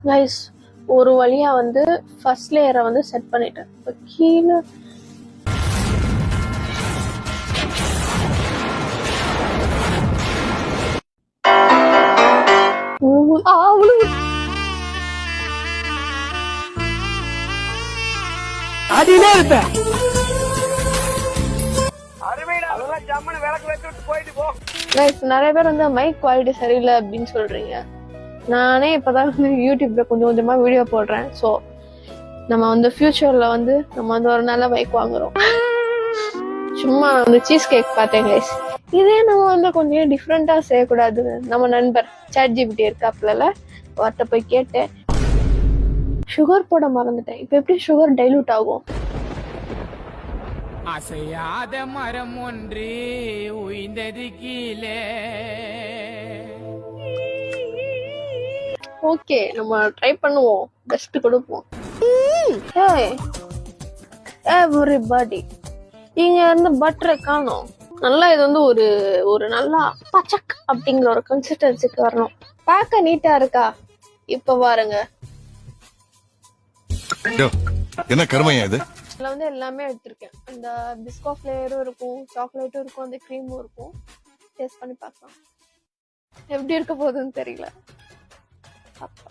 Guys ஒரு வழியா வந்து ஃபர்ஸ்ட் லேயரை வந்து செட் பண்ணிட்டேன். இப்போ கீழே இருப்பேன். நிறைய பேர் வந்து மைக் குவாலிட்டி சரியில்லை அப்படின்னு சொல்றீங்க. நானே இப்பதான் வந்து யூடியூப்ல கொஞ்சம் கொஞ்சமா வீடியோ போடுறேன். ஸோ நம்ம வந்து ஃபியூச்சர்ல வந்து நம்ம வந்து ஒரு நல்ல மைக் வாங்குறோம். சும்மா வந்து சீஸ் கேக் பார்த்தேன் கைஸ். இதே நம்ம வந்து கொஞ்சம் டிஃப்ரெண்டா செய்யக்கூடாது. நம்ம நண்பர் ChatGPT இருக்காப்ல, அவர்கிட்ட போய் கேட்டேன். சுகர் போட மறந்துட்டேன். இப்ப எப்படி சுகர் டைலூட் ஆகும்? அசையாத மரம் ஒன்று உயிர்ந்தது கீழே. ஓகே, நம்ம ட்ரை பண்ணுவோம், பெஸ்ட் கொடுப்போம். எவ்ரிபடி இங்க இருந்து பட்டரை காணோம். நல்லா இது வந்து ஒரு ஒரு நல்லா பச்சக் அப்படிங்கிற ஒரு கன்சிஸ்டன்சிக்கு வரணும். பார்க்க நீட்டா இருக்கா? இப்ப பாருங்க, என்ன கருமையா இது? இதுல வந்து எல்லாமே எடுத்திருக்கேன். அந்த பிஸ்கோ ஃபிளேவரும் இருக்கும், சாக்லேட்டும் இருக்கும், அந்த க்ரீமும் இருக்கும். டேஸ்ட் பண்ணி பார்க்கலாம் எப்படி இருக்க போகுதுன்னு தெரியல. அப்பா